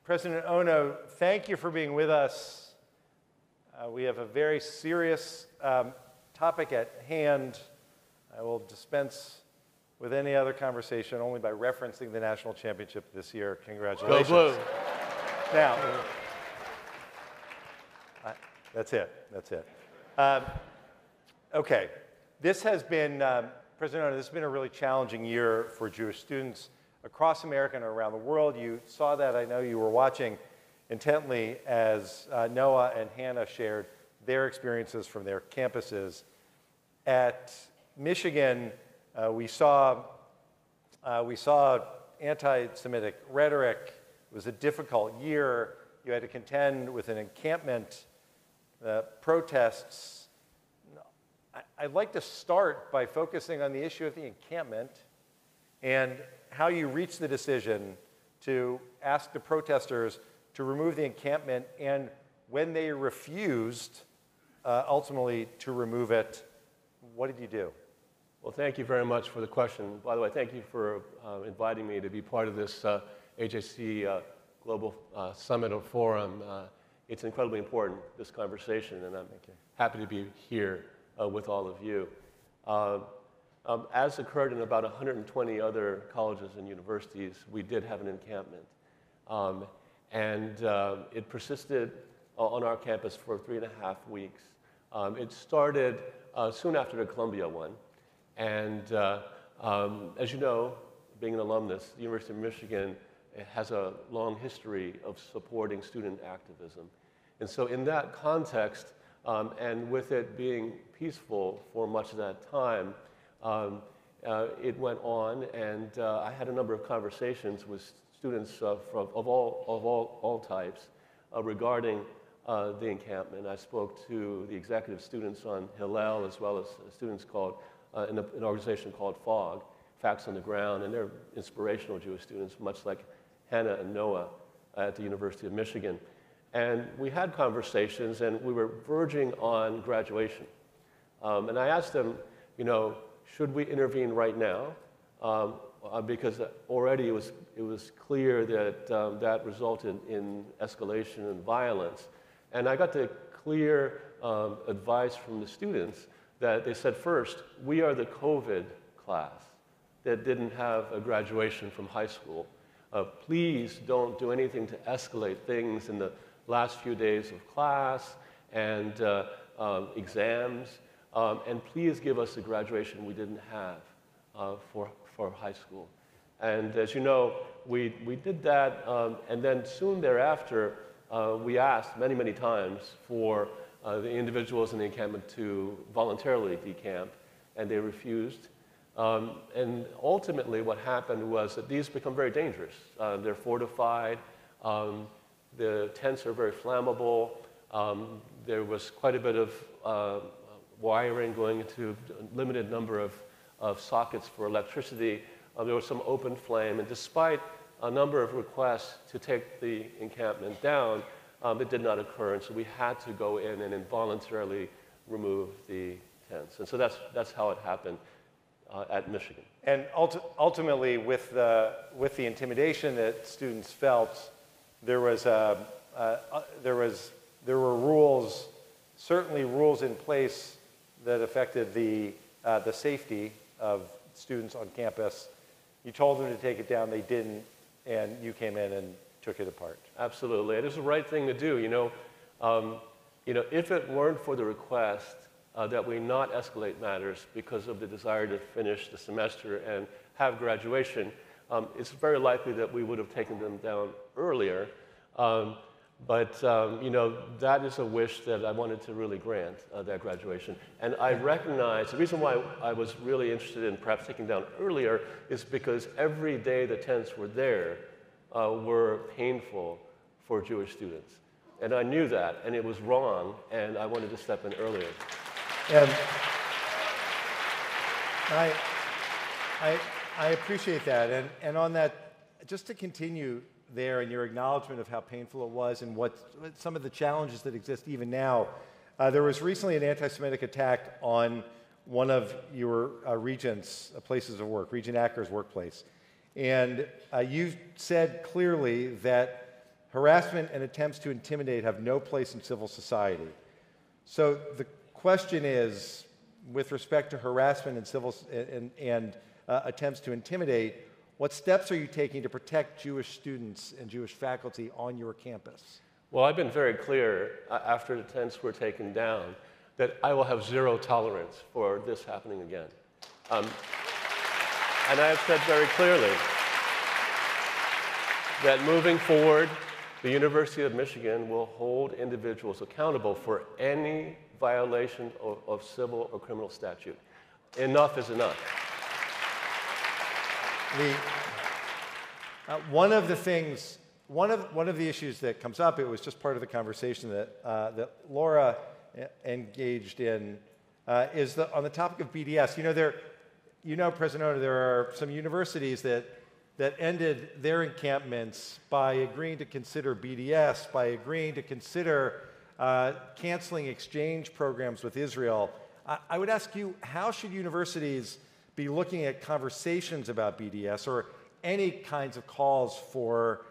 President Ono, thank you for being with us. We have a very serious topic at hand. I will dispense with any other conversation only by referencing the national championship this year. Congratulations. Go Blue. Now, that's it. Okay, this has been, President Ono, this has been a really challenging year for Jewish students across America and around the world. You saw that. I know you were watching intently as Noah and Hannah shared their experiences from their campuses. At Michigan, we saw anti-Semitic rhetoric. It was a difficult year. You had to contend with an encampment, protests. I'd like to start by focusing on the issue of the encampment and how you reached the decision to ask the protesters to remove the encampment, and when they refused, ultimately, to remove it, what did you do? Well, thank you very much for the question. By the way, thank you for inviting me to be part of this AJC Global Summit or Forum. It's incredibly important, this conversation, and I'm happy to be here with all of you. As occurred in about 120 other colleges and universities, we did have an encampment. It persisted on our campus for 3.5 weeks. It started soon after the Columbia one. And as you know, being an alumnus, the University of Michigan has a long history of supporting student activism. And so in that context, and with it being peaceful for much of that time, it went on, and I had a number of conversations with students of all types regarding the encampment. I spoke to the executive students on Hillel, as well as students called in an organization called FOG, Facts on the Ground, and they're inspirational Jewish students, much like Hannah and Noah at the University of Michigan. And we had conversations, and we were verging on graduation. And I asked them, should we intervene right now? Because already it was clear that that resulted in escalation and violence. And I got the clear advice from the students that they said, first, we are the COVID class that didn't have a graduation from high school. Please don't do anything to escalate things in the last few days of class and exams. And please give us the graduation we didn't have for high school. And as you know, we did that, and then soon thereafter, we asked many times for the individuals in the encampment to voluntarily decamp, and they refused. And ultimately what happened was that these become very dangerous. They're fortified, the tents are very flammable, there was quite a bit of wiring going into a limited number of sockets for electricity. There was some open flame, and despite a number of requests to take the encampment down, it did not occur, and so we had to go in and involuntarily remove the tents. And so that's how it happened at Michigan. And ultimately, with the intimidation that students felt, there were rules, certainly rules in place that affected the safety of students on campus. You told them to take it down, they didn't, and you came in and took it apart. Absolutely, it is the right thing to do. If it weren't for the request that we not escalate matters because of the desire to finish the semester and have graduation, it's very likely that we would have taken them down earlier. But that is a wish that I wanted to really grant, that graduation. And I recognize, the reason why I was really interested in perhaps taking down earlier is because every day the tents were there were painful for Jewish students. And I knew that, and it was wrong, and I wanted to step in earlier. And I appreciate that. And on that, just to continue there in your acknowledgement of how painful it was and what some of the challenges that exist even now, there was recently an anti-Semitic attack on one of your regents' places of work, Regent Acker's workplace. And you said clearly that harassment and attempts to intimidate have no place in civil society. So the question is, with respect to harassment and attempts to intimidate, what steps are you taking to protect Jewish students and Jewish faculty on your campus? Well, I've been very clear after the tents were taken down that I will have zero tolerance for this happening again. And I have said very clearly that moving forward, the University of Michigan will hold individuals accountable for any violation of civil or criminal statute. Enough is enough. One of the issues that comes up, it was just part of the conversation that Laura engaged in, is on the topic of BDS. President Oda, there are some universities that ended their encampments by agreeing to consider BDS, by agreeing to consider canceling exchange programs with Israel. I would ask you, how should universities be looking at conversations about BDS or any kinds of calls for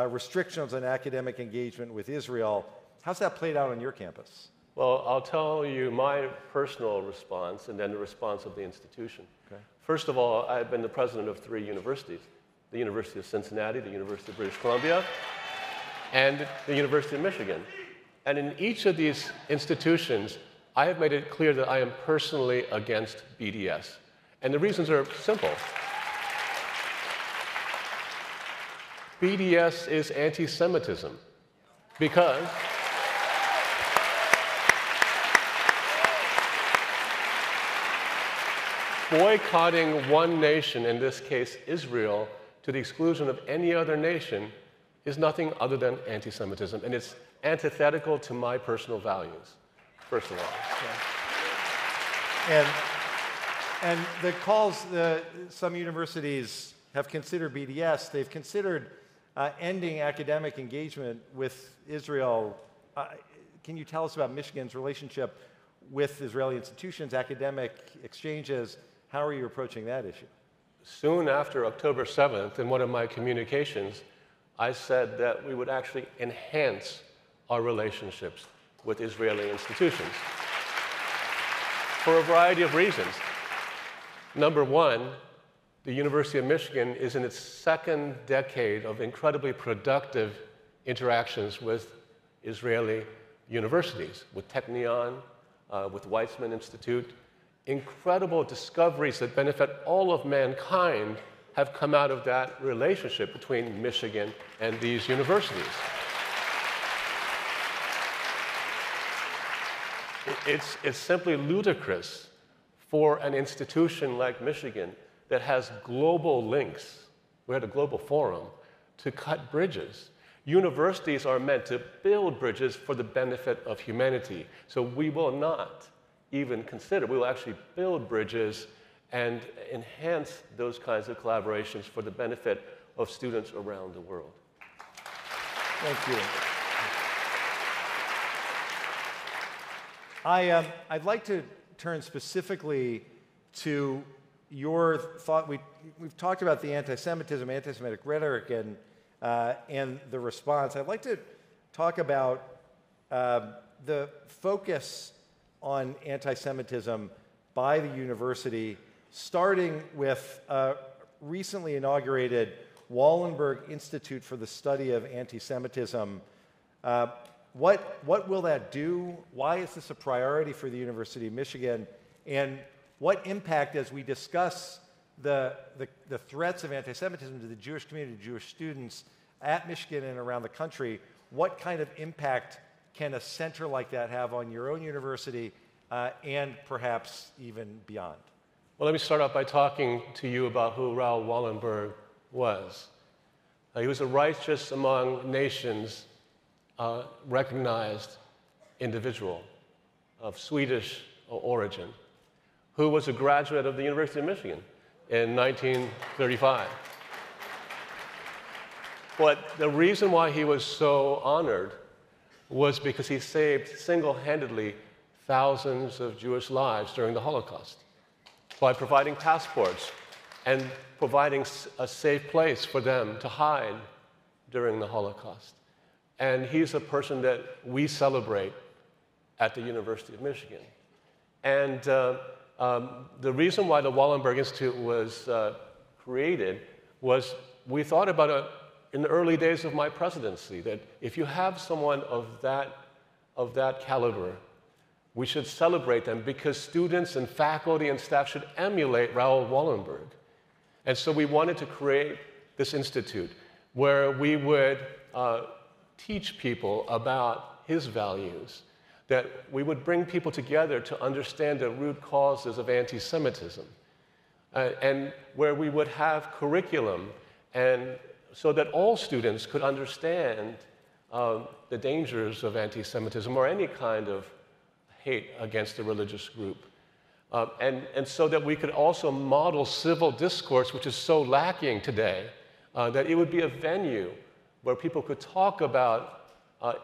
restrictions on academic engagement with Israel? How's that played out on your campus? Well, I'll tell you my personal response and then the response of the institution. Okay. First of all, I've been the president of 3 universities, the University of Cincinnati, the University of British Columbia, and the University of Michigan. And in each of these institutions, I have made it clear that I am personally against BDS. And the reasons are simple. BDS is anti-Semitism because boycotting one nation, in this case Israel, to the exclusion of any other nation is nothing other than anti-Semitism, and it's antithetical to my personal values, first of all. Yeah. And the calls, some universities have considered BDS. They've considered ending academic engagement with Israel. Can you tell us about Michigan's relationship with Israeli institutions, academic exchanges? How are you approaching that issue? Soon after October 7th, in one of my communications, I said that we would actually enhance our relationships with Israeli institutions for a variety of reasons. Number one, the University of Michigan is in its 2nd decade of incredibly productive interactions with Israeli universities, with Technion, with Weizmann Institute. Incredible discoveries that benefit all of mankind have come out of that relationship between Michigan and these universities. It's simply ludicrous for an institution like Michigan that has global links, we're at a global forum, to cut bridges. Universities are meant to build bridges for the benefit of humanity. So we will not even consider, we will actually build bridges and enhance those kinds of collaborations for the benefit of students around the world. Thank you. I'd like to turn specifically to your thought. We've talked about the anti-Semitism, anti-Semitic rhetoric, and the response. I'd like to talk about the focus on anti-Semitism by the university, starting with a recently inaugurated Wallenberg Institute for the Study of Anti-Semitism. What will that do? Why is this a priority for the University of Michigan? And what impact, as we discuss the threats of anti-Semitism to the Jewish community, Jewish students at Michigan and around the country, what kind of impact can a center like that have on your own university and perhaps even beyond? Well, let me start off by talking to you about who Raoul Wallenberg was. He was a righteous among nations recognized individual of Swedish origin who was a graduate of the University of Michigan in 1935. But the reason why he was so honored was because he saved single-handedly thousands of Jewish lives during the Holocaust by providing passports and providing a safe place for them to hide during the Holocaust. And he's a person that we celebrate at the University of Michigan. And the reason why the Wallenberg Institute was created was we thought about it in the early days of my presidency, that if you have someone of that caliber, we should celebrate them because students and faculty and staff should emulate Raoul Wallenberg. And so we wanted to create this institute where we would teach people about his values, that we would bring people together to understand the root causes of anti-Semitism, and where we would have curriculum and so that all students could understand the dangers of anti-Semitism or any kind of hate against a religious group. And so that we could also model civil discourse, which is so lacking today, that it would be a venue where people could talk about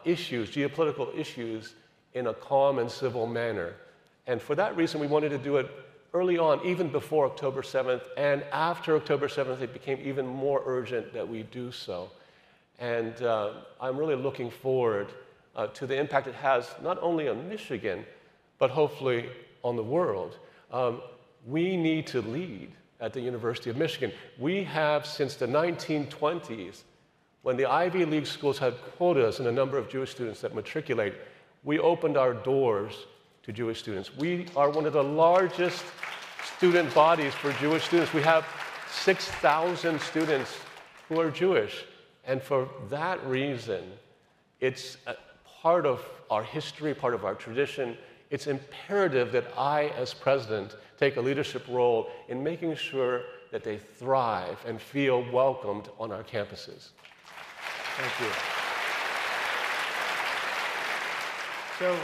issues, geopolitical issues, in a calm and civil manner. And for that reason, we wanted to do it early on, even before October 7th, and after October 7th, it became even more urgent that we do so. And I'm really looking forward to the impact it has, not only on Michigan, but hopefully on the world. We need to lead at the University of Michigan. We have, since the 1920s, when the Ivy League schools had quotas in the number of Jewish students that matriculate, we opened our doors to Jewish students. We are one of the largest student bodies for Jewish students. We have 6,000 students who are Jewish. And for that reason, it's a part of our history, part of our tradition. It's imperative that I, as president, take a leadership role in making sure that they thrive and feel welcomed on our campuses. Thank you. So,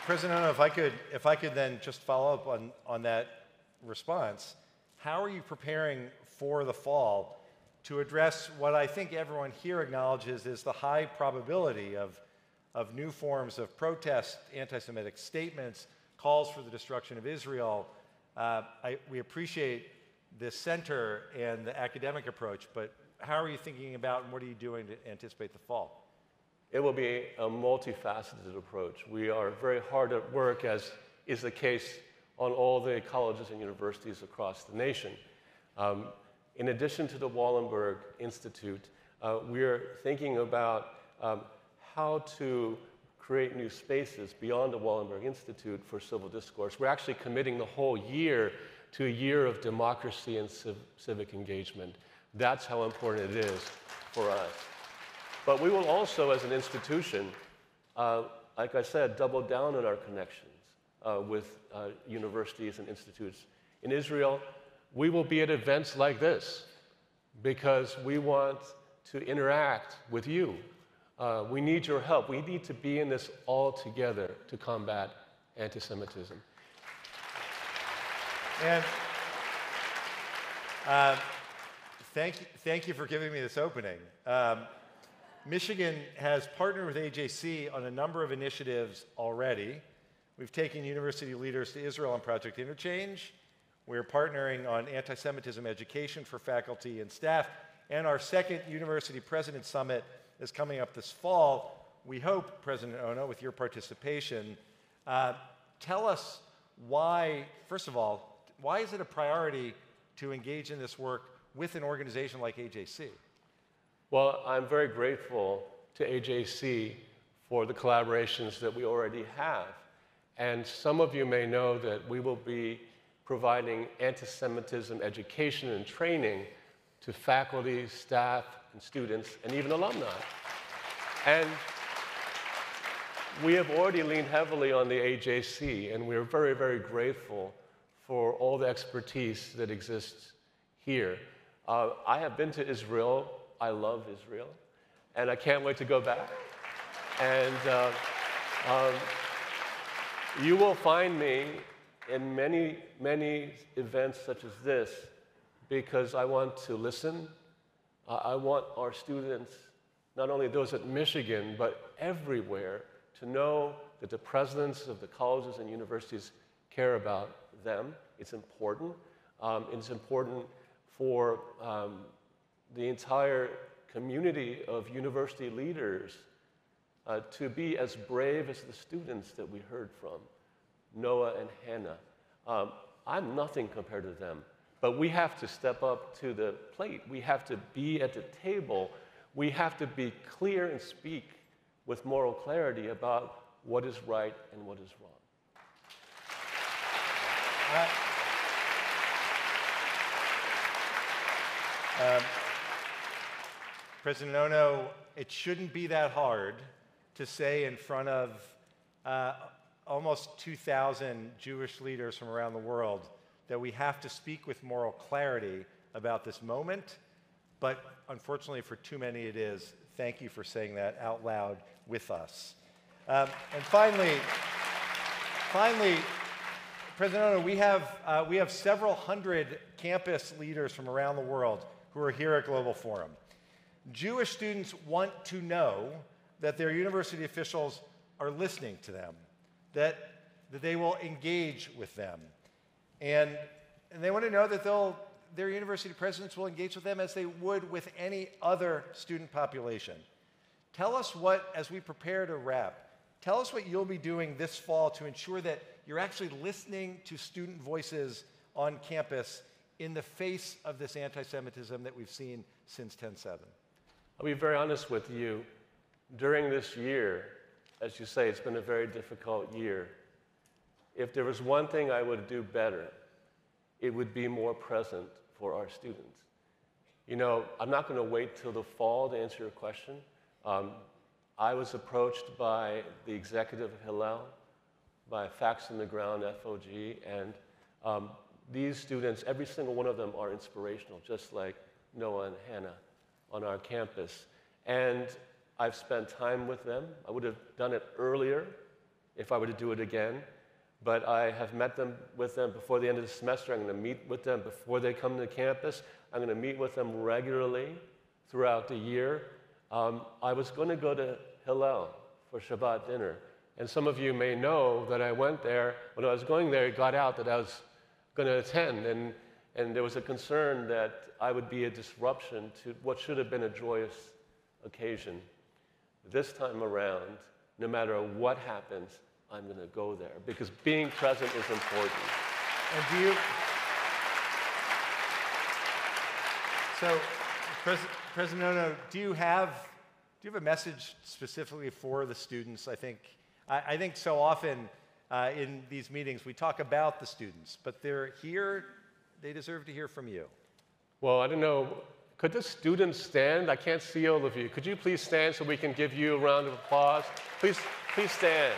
President Ono, if I could then just follow up on that response, how are you preparing for the fall to address what I think everyone here acknowledges is the high probability of new forms of protest, anti-Semitic statements, calls for the destruction of Israel? We appreciate the center and the academic approach, but how are you thinking about and what are you doing to anticipate the fall? It will be a multifaceted approach. We are very hard at work, as is the case on all the colleges and universities across the nation. In addition to the Wallenberg Institute, we're thinking about how to create new spaces beyond the Wallenberg Institute for civil discourse. We're actually committing the whole year to a year of democracy and civic engagement. That's how important it is for us. But we will also, as an institution, like I said, double down on our connections with universities and institutes. In Israel, we will be at events like this because we want to interact with you. We need your help. We need to be in this all together to combat anti-Semitism. And thank you for giving me this opening. Michigan has partnered with AJC on a number of initiatives already. We've taken university leaders to Israel on Project Interchange. We're partnering on anti-Semitism education for faculty and staff. And our second University President Summit is coming up this fall. We hope, President Ono, with your participation, tell us why, first of all, why is it a priority to engage in this work with an organization like AJC? Well, I'm very grateful to AJC for the collaborations that we already have. And some of you may know that we will be providing anti-Semitism education and training to faculty, staff, and students, and even alumni. And we have already leaned heavily on the AJC, and we're very, very grateful for all the expertise that exists here. I have been to Israel. I love Israel, and I can't wait to go back. And you will find me in many, many events such as this because I want to listen. I want our students, not only those at Michigan, but everywhere, to know that the presidents of the colleges and universities care about them. It's important. It's important for the entire community of university leaders to be as brave as the students that we heard from, Noah and Hannah. I'm nothing compared to them, but we have to step up to the plate. We have to be at the table. We have to be clear and speak with moral clarity about what is right and what is wrong. President Ono, it shouldn't be that hard to say in front of almost 2,000 Jewish leaders from around the world that we have to speak with moral clarity about this moment, but unfortunately for too many it is. Thank you for saying that out loud with us. And finally, President Ono, we have several hundred campus leaders from around the world who are here at Global Forum. Jewish students want to know that their university officials are listening to them, that they will engage with them. And they want to know that their university presidents will engage with them as they would with any other student population. Tell us what, as we prepare to wrap, tell us what you'll be doing this fall to ensure that you're actually listening to student voices on campus in the face of this anti-Semitism that we've seen since 10/7. I'll be very honest with you. During this year, as you say, it's been a very difficult year. If there was one thing I would do better, it would be more present for our students. You know, I'm not going to wait till the fall to answer your question. I was approached by the executive of Hillel, by Facts on the Ground, FOG, and these students, every single one of them are inspirational, just like Noah and Hannah on our campus. And I've spent time with them. I would have done it earlier if I were to do it again, but I have met with them before the end of the semester. I'm going to meet with them before they come to campus. I'm going to meet with them regularly throughout the year. I was going to go to Hillel for Shabbat dinner, and some of you may know that I went there. When I was going there, it got out that I was going to attend, and there was a concern that I would be a disruption to what should have been a joyous occasion. This time around, no matter what happens, I'm going to go there because being present is important. And President Ono, do you have a message specifically for the students? I think so often in these meetings we talk about the students, but they're here. They deserve to hear from you. Well, I don't know. Could the students stand? I can't see all of you. Could you please stand so we can give you a round of applause? Please stand.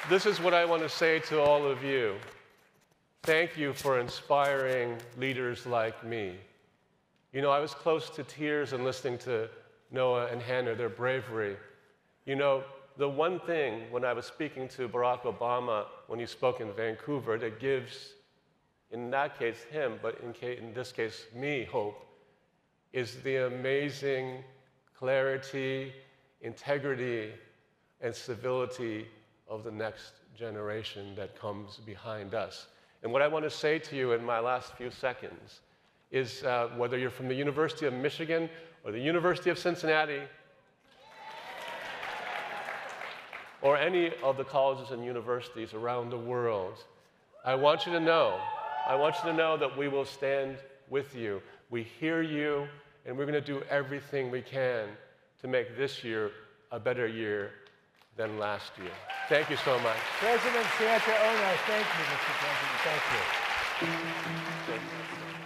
This is what I want to say to all of you. Thank you for inspiring leaders like me. You know, I was close to tears in listening to Noah and Hannah, their bravery. You know, the one thing when I was speaking to Barack Obama when he spoke in Vancouver that gives, in that case, him, but in this case, me, hope, is the amazing clarity, integrity, and civility of the next generation that comes behind us. And what I want to say to you in my last few seconds is whether you're from the University of Michigan or the University of Cincinnati or any of the colleges and universities around the world, I want you to know that we will stand with you. We hear you, and we're going to do everything we can to make this year a better year than last year. Thank you so much. President Santa Ono, thank you, Mr. President. Thank you.